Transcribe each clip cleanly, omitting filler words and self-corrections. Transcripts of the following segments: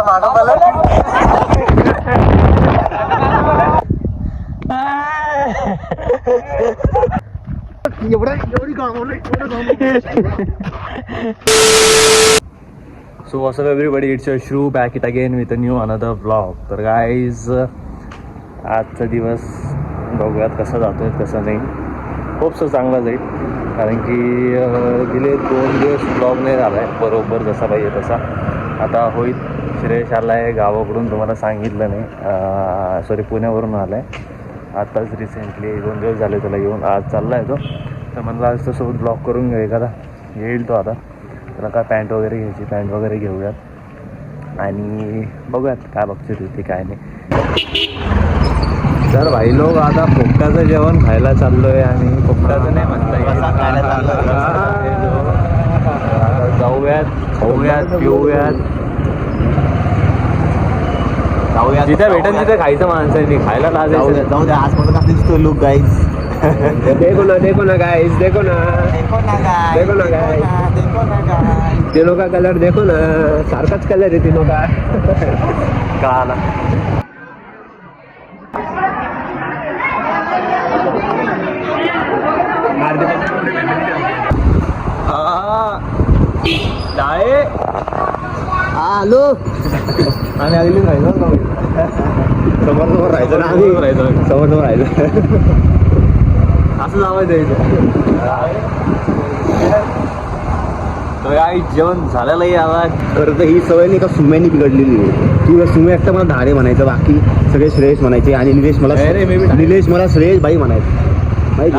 So what's up everybody, it's your Shrew back it again with a new another vlog. तर guys आजचा दिवस बघूयात कसा जातोय कसं नाही. खूपसं चांगला जाईल कारण की गेले 2 दिवस ब्लॉग नाही झाला आहे बरोबर जसा पाहिजे तसा. आता होईल. श्रेयश आला आहे गावाकडून, तुम्हाला सांगितलं नाही, सॉरी पुण्यावरून आला आहे आत्ताच रिसेंटली. 2 दिवस झाले त्याला येऊन. आज चालला आहे तो, तर म्हणलं आज त्यासोबत ब्लॉग करून घेऊ एखादा. येईल तो आता. त्याला काय पॅन्ट वगैरे घ्यायची, पॅन्ट वगैरे घेऊयात आणि बघूयात काय बघते तिथे काय नाही. तर भाई लोक आता पोपटाचं जेवण खायला चाललो आहे आणि पोपटाचं नाही म्हणता येईल, आता जाऊयात, खाऊयात, पिऊयात, जाऊयात. जिथे भेटेल तिथे खायचं माणसांनी, खायला लाजायचं. जाऊ द्या. आज मला दिसतो लुक गाईज. देखो ना गाइस, देखो ना गाइस, तीनों का कलर देखो ना, सारखाच कलर आहे तीनों का. काला हॅलो. आणि आलेली राहायचं समोर राहायचं ना, आम्ही राहायचं समोर राहायचं असं जावं द्यायचं. तर काय जेवण झालेलं आहे आता. खरं तर ही सवय नाही का सुम्यानी बिघडलेली आहे. तू सुम्या एकटा मला धारे म्हणायचं, बाकी सगळे श्रेयश म्हणायचे आणि निलेश मला श्रेयश भाई म्हणायचं. नाही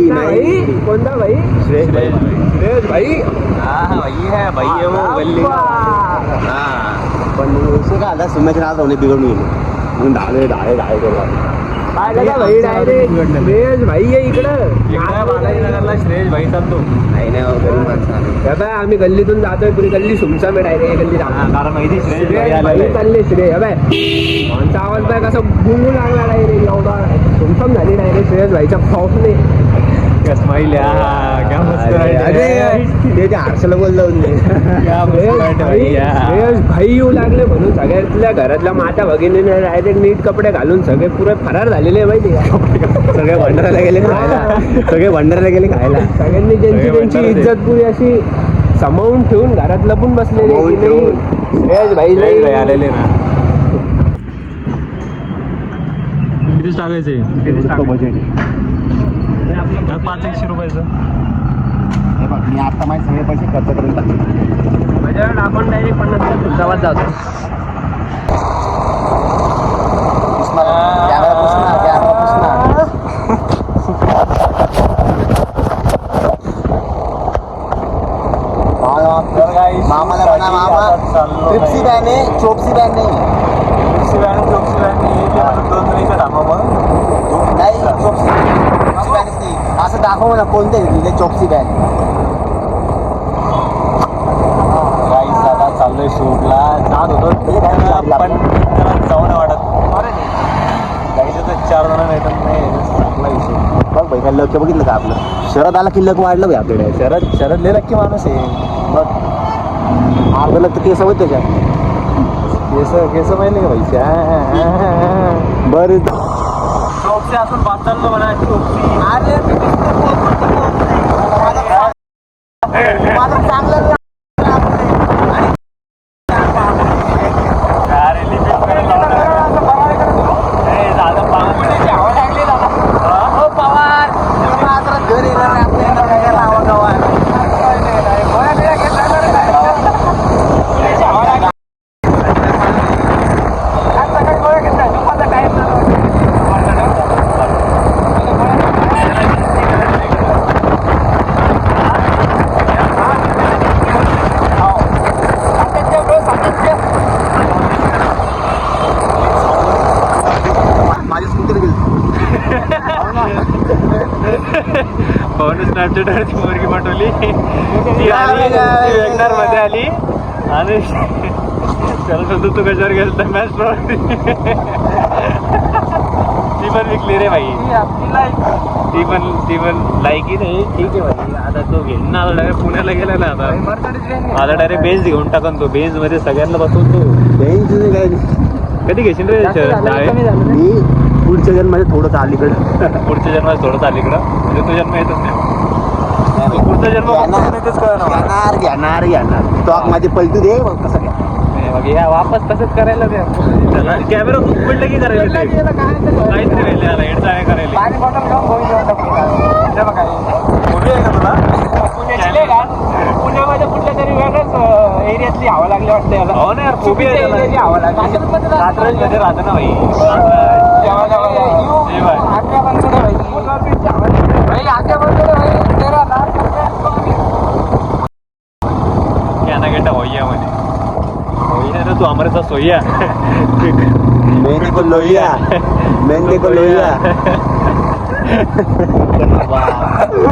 नाही कोणता भाई? श्रेयश भाई. श्रेयश भाई. हा भाई है, भाई है वो गल्ली. पण उसं काय आता सुम्याच्या नाव होणे बिघडून गेले म्हणून धारे केला. भाई डायरेक्ट श्रेयश भाई आहे इकडं. बालाजीनगरला श्रेयश भाई चालतो. नाही गरीब माणसं. आम्ही गल्लीतून जातोय, पुरी गल्ली सुमसा में डायरेक्ट गल्ली कारण माहिती श्रेयश भाई चालले. श्रेय आमचा आवाज बाय कसा गुंगू लागला डायरेक्ट, एवढा सुमसम झाली डायरेक्ट श्रेयश भाईच्या खौफने. स्माइल क्या मस्त ते हर्षला बोल जाऊन श्रेयश भाई येऊ लागले म्हणून सगळ्यातल्या घरातल्या माता भगिनीने डायरेक्ट नीट कपडे घालून सगळे पुरे फरार झालेले माहिती का. सगळे भंडाराला गेले खायला. सगळ्यांनी त्यांची इज्जत पुरी अशी समावून ठेवून घरात लपून बसलेले. श्रेयश भाई आलेले ना. किती टाकायचे बजेट 500 रुपयाचं. हे बघ मी आता माझे सगळे पैसे खर्च करून टाकले. बजेट आपण डायरेक्ट 50 गावात जातो. मामाला म्हणा मामा ट्रिप्सी बॅन आहे, चोपसी बॅन नाही. नाही चोपसी बॅनच नाही असं दाखव ना. कोणते दिले चोपसी बॅन? दादा चाललोय शूटला, जात होतो पण जाऊन वाटत जायचं तर 4 जण नाही तर नाही विषय. बघ भाई काय लक्ष बघितलं का आपलं शरद आला की लक वाढलं भाई आपल्याकडे. शरद लय नक्की माणूस आहे. बघ अर्ध लग तर केस होत त्याच्यात. केस माहिती का भाईच्या. बरं चोपसी असून बात चाललो म्हणा. चोपसी चांगलं पवन स्नॅपचॅटवरती मुलगी पाठवली, ती आली वेगनार मध्ये आली आणि त्याला सांगतो तू कशावर गेल तर मॅच ती पण विकली रे भाई. ती पण लायकी नाही. ठीक आहे भाई. आता तो घेऊन ना डायरेक्ट पुण्याला गेला ना आता डायरेक्ट बेंच घेऊन टाकन तो. बेंच मध्ये सगळ्यांना बसवून तो. बेंच काय कधी घेशील रे मी पुढच्या जन्मामध्ये थोडंसं अलीकडं. पुढच्या जन्मात थोडं अलीकडं म्हणजे तो जन्म येतच नाही. पुढचा जन्म घेणार तो माझी पलटी दे कसं घ्या. वापस तसंच करायला कॅमेरा पडलं की करायला काहीच नाही हेडचा करायला. पुण्यामध्ये कुठल्या तरी वेगळ्याच एरियातली हवा लागली वाटतं याला. हो ना यार खूप हवा लागली. मध्ये राहतं ना भाई. क्या गेटा भैया म्हणे. तू हमारे साथ सोया. मैंने को लोहिया.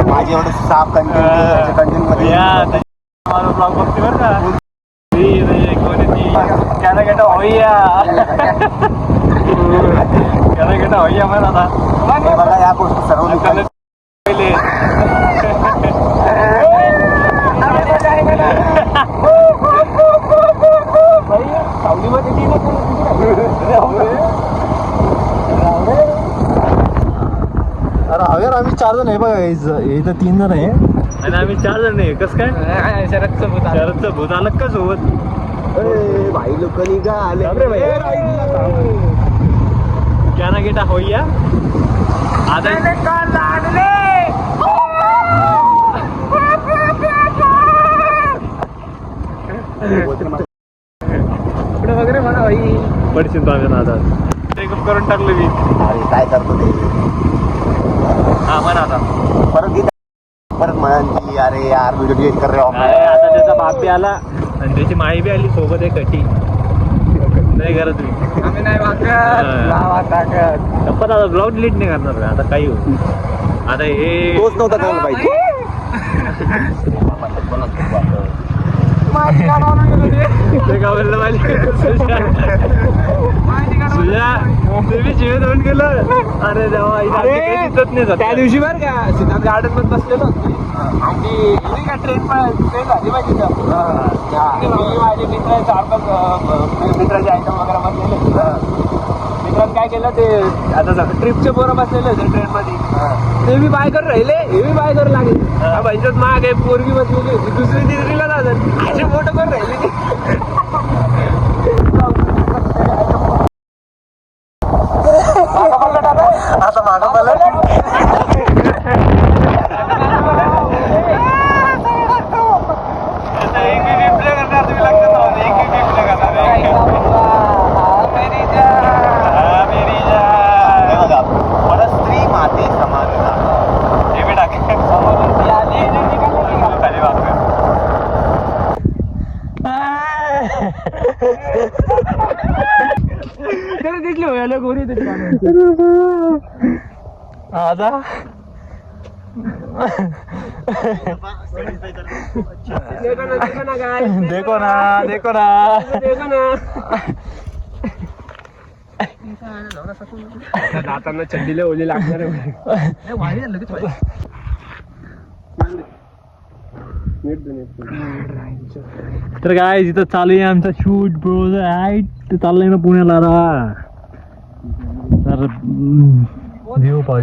माझे एवढं साफ कंटेंट मध्ये मला ब्लॉग बघते बरं का. क्या गेटा भैया. क्या गेटा भैया मला आता बघा या गोष्टी सर्व पहिले अरे आम्ही 4 जण आहे बघा. इथं 3 जण आहे आणि आम्ही 4 जण आहे. कसं काय शरदचं भूत आलं का सोबत. भाई लोक निघाले. क्या ना गेटा होईया आता वगैरे म्हणा भाई. पडशील तो आम्ही नादात टेकअप करून टाकलं मी. अरे काय करतो ते. हा म्हणा आता परत म्हणा की अरे यार व्हिडिओ डिलीट कर रे. आता त्याचा बाप बी आला आणि त्याची माई बी आली सोबत एक कटी. नाही करत मी. आम्ही नाही पण आता ब्लॉग डिलीट नाही करणार आता काही होईल. आता हे तोच नव्हता करायला पाहिजे. ते गावाला तुझ्या तुम्ही जीवन होऊन गेलं. अरे देवा दिसत नाही. त्या दिवशी बरं का सिद्धार्थ गार्डन मध्ये बसलेलो आणि ट्रेन झाली पाहिजे. माझे मित्र 4-5 मित्राचे आयटम वगैरे बसलेले. मित्रांनी काय केलं ते आता ट्रिपचे पोरं बसलेले होते ट्रेन मध्ये. ते मी बाय करून राहिले हे मी बाय करू लागेल. भाईच्यात माग आहे पोरगी बसलेली होती. दुसरी तिसरीला जातात असे फोटो करून राहिले. आता मागं मला परस्त्री माते समानता हे बी टाक. खाली वापर. दिसली व्हायला गोरी आता देखो ना दातांना चड्डीला ओली लागणार आहे. तर काय जिथं चालू आहे आमचा शूट ब्रो. चाललंय ना पुण्याला. तर व्ह्यू पा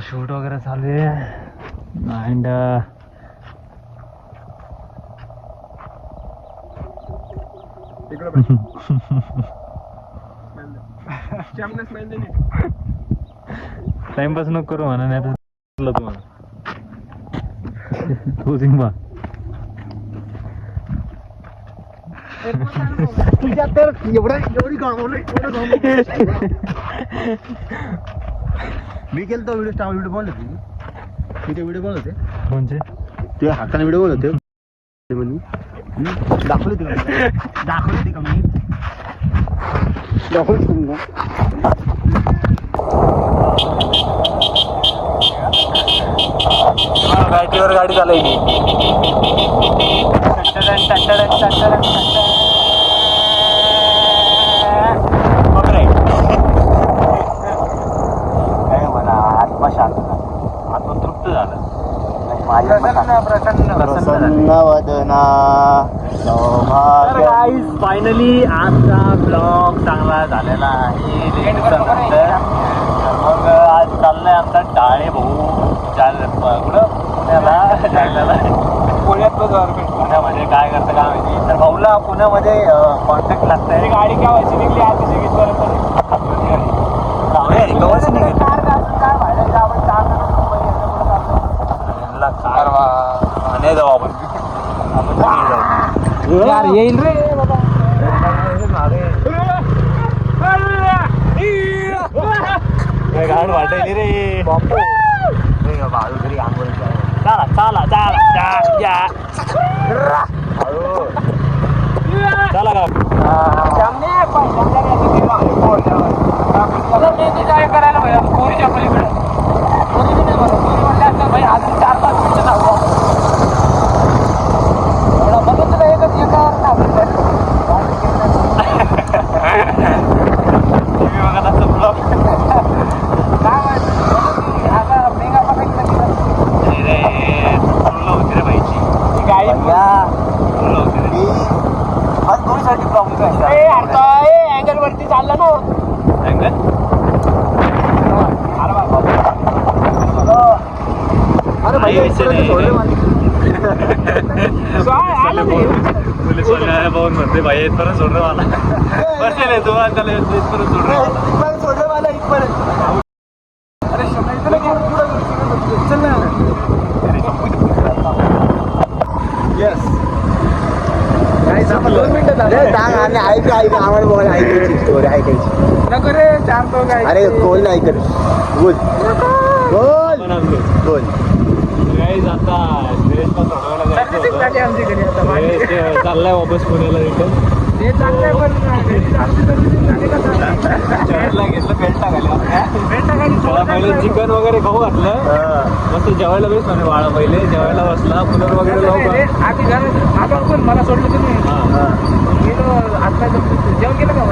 शूट वगैरे चालू आहे. अँड टाइमपास नको करू म्हणा. नाही तर तुम्हाला तो सिंबा तुझ्या तर एवढी मी केलं तो व्हिडिओ स्टार व्हिडिओ बनवले. मी ते व्हिडिओ बनवते कोणचे ते हाताने व्हिडिओ बनवते. दाखवले का मी बॅटरीवर गाडी चालायची. आत्मा शांत झाला, आत्मा तृप्त झालं. माझ्या प्रसन्न वदना सौभाग्य. फायनली आजचा ब्लॉग चांगला झालेला आहे दिवसानंतर. मग आज चाललाय आमचा डाळे भाऊ कुठं पुण्याला जायला. पुण्यामध्ये काय करतं काय माहिती. तर भाऊला पुण्यामध्ये कॉन्टॅक्ट लागतंय. गाडी काय व्हायची निघली आज नाही जाऊ आपण यार येईल रे बाबा. गाड वाटायली रे बाळू घरी आंघोळ. चला चला चला चला काय करायला भाई पोरीच्या पलीकडे पोरी नाही बरं. पोरी म्हणल्या असतात भाई अजून 4-5 मिनिटं धावतो. एवढा बघत तुला एकच एकावर बघत असतं ब्लॉग. काय माहिती आता मेगा बघायचं रे फुलं होती रे बाईची गाडी फुलं होती रे. बस दोन्हीसाठी प्रॉब्लेम आहे. अँगल वरती चालला ना अँगल. अरे भाई भाऊन म्हणते भाई इथपर्यंत सोडलं मला. बसेल तू त्याला इथपर्यंत सोडलं मला इथपर्यंत. अरे चल ना. येस दोन मिनिटं आम्हाला बघायला ऐकायची स्टोरी ऐकायची नको रे सांगतो काय. अरे कोण नाही ऐकत. बोल बोल बोल. चाललाय वापस पुण्याला रिटर्न. पहिले चिकन वगैरे खाऊ घातलं. मस्त जेवायला बेस म्हणे बाळा. पहिले जेवायला बसला पुनर वगैरे लावून मला सोडलं तुम्ही गेलो. आता जेवण केलं का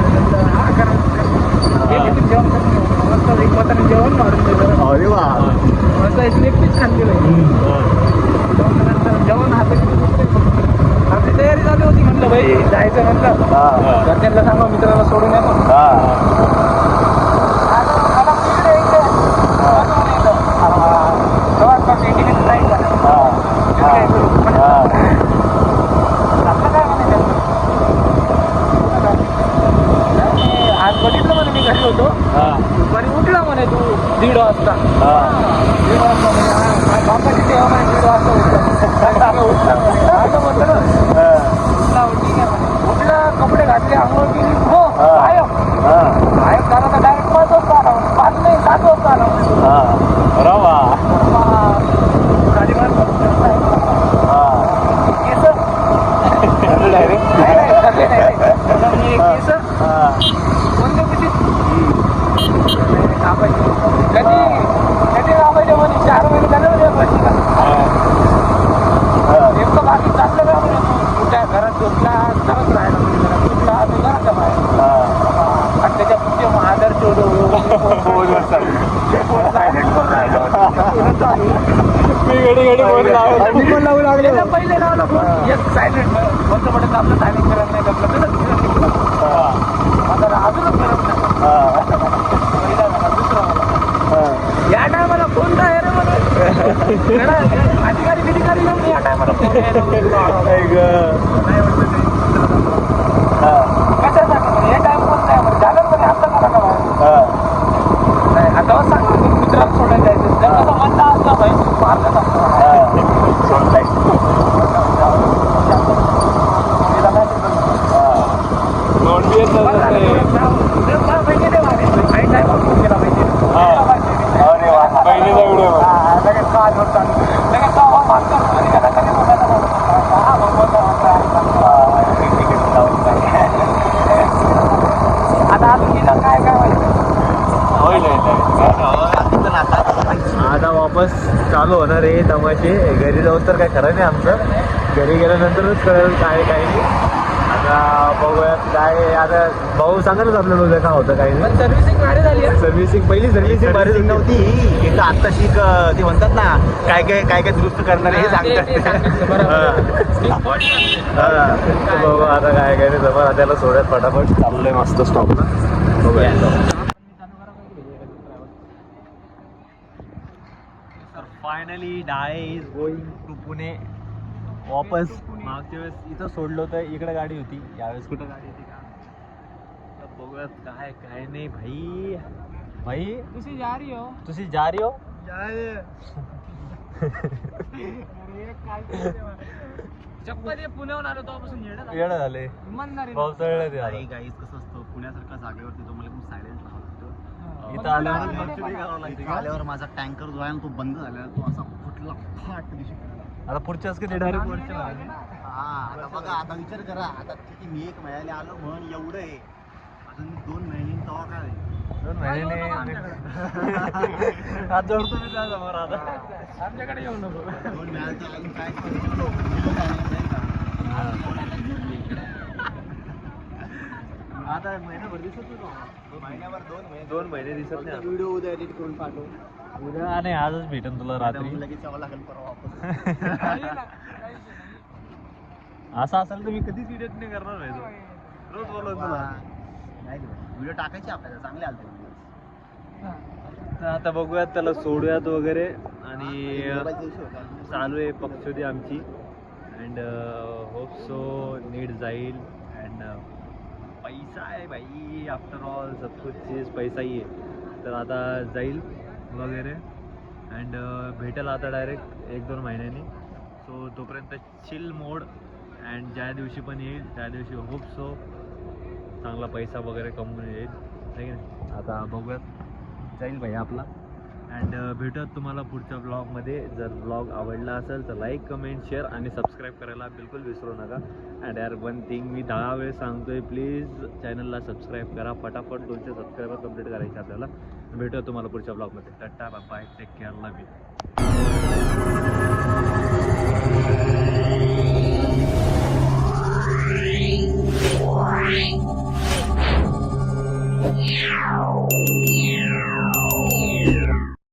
जेवण मस्त एक मताने जेवण मारून. अरे वा मस्त एकटीच छान केलं जेवण. आपली तयारी झाली होती म्हटलं भाई जायचं म्हटलं. घरच्यांना सांगा मित्राला सोडून येतो. आज बघितलं म्हणे मी घरी होतो. दुपारी उठला म्हणे तू 1:30 वाजता. 1:30 वाजता म्हणे बापाची तेव्हा म्हणे 1:30 वाजता उठला म्हटलं ना ठीक आहे म्हणे. उठला कपडे घातले आंघोळ केली. हो गायब गायब झाला तर डायरेक्ट 5 वाजता आला. 5 नाही 7 वाजता आला कधी कधी लावायचे म्हणे 4 महिने झाले म्हणे. नेमकं बाकी चाललं का म्हणे तू कुठे घरात झोपला घरात राहायला म्हणजे घरात झोपला आता घराच्या बाहेर. आणि त्याच्या पुढचे आधार पहिले लावला फोन एक सायलेंट कोणतं म्हणत आपलं सायलेंट करत नाही जमलं तर अजूनच करत नाही. पहिला झाला दुसरा मला या टायमाला फोन काय रे मला अधिकारी बिधिकारी लावून या टायमाला फोन कशासाठी हे टाइम पण नाही म्हणजे झालं पण आता मला का नाही. आता सांग मित्राला सोडायला जायचं जर कसं म्हणता असला भाई मारलं आता अजून काय काय होईल. आता वापस चालू होणार आहे तमाशे. घरी जाऊन तर काय खरं नाही आमचं. घरी गेल्यानंतरच कळेल काय काय नाही. आता बघूयात काय आता भाऊ सांगा ना आपल्याला उद्या काय होतं काही नाही. सर्व्हिसिंग भारी झाली आहे. सर्व्हिसिंग पहिली सर्व्हिसिंग भारी सर्व्हिसिंग नव्हती. नव्हती इथं आता शिक ते म्हणतात ना काय काय दुरुस्त करणार हे सांगतात बघू आता काय काय नाही जमा त्याला सोडत फटाफट चाललंय मस्त स्टॉपला. बघूया finally Dale is going to Pune वापस. मागच्या वेळेस इथं सोडलं होतं, इकडे गाडी होती, यावेळेस कुठं गाडी होती का तर बघूयात काय काय नाही. भाई भाई तुझी जा रही हो. तुझी जा रही हो चप्पल हे पुण्याहून आलो तेव्हापासून येणं झाले इमानदारी पावसाळ्यात ते आलं. गाईज कसं असतं पुण्यासारख्या जागेवरती तुम्हाला एकदम सायलेन्स राहावं लागतं. इथं आल्यावर actually करावं लागते इथं का? आल्यावर माझा टँकर जो आहे ना तो बंद झाला तो असा फुटला फाट दिशी. आता पुढच्याच कधी डायरेक्ट वरच्या हा आता बघा आता विचार करा आता किती मी 1 महिन्याने आलो म्हणून एवढं आहे आता मी 2 महिने तेव्हा काय आहे? 2 महिन्याने आज जोडतो मी त्या समोर आता. आमच्याकडे येऊ नको. 2 महिन्यात तर अजून काय आता महिनाभर दिसत नाही. महिन्याभर 2 महिने दिसत नाही. व्हिडिओ उद्या एडिट करून पाठव. उद्या नाही आजच भेटेन तुला रात्री. लगेच यावं लागेल परवा वापस. असं असेल तर मी कधीच एडिट नाही करणार नाही तो. रोज बोलत तुला. नाही व्हिडिओ टाकायचे आपल्याला चांगले आलते व्हिडिओ. तर आता बघूयात त्याला सोडूयात वगैरे आणि चालू आहे पक्षोदी आमची अँड होप सो नीट जाईल अँड पैसा आहे भाई आफ्टर ऑल सब कुछ चीज पैसा ही आहे. तर आता जाईल वगैरे अँड भेटेल आता डायरेक्ट 1-2 महिन्यांनी. सो तोपर्यंत चिल मोड अँड ज्या दिवशी पण येईल त्या दिवशी होप सो चांगला पैसा वगैरे कमवून येईल आहे की नाही. आता बघूयात जाईल भाई आपला अँड भेटूयात तुम्हाला पुढच्या ब्लॉगमध्ये. जर ब्लॉग आवडला असेल तर लाईक कमेंट शेअर आणि सबस्क्राईब करायला बिलकुल विसरू नका. अँड यार 1 थिंग मी 10 वेळेस सांगतोय प्लीज चॅनलला सबस्क्राईब करा फटाफट. 200 सबस्क्रायबर कंप्लीट करायचे आपल्याला. भेटूया तुम्हाला पुढच्या ब्लॉगमध्ये. Tata bye take care love you.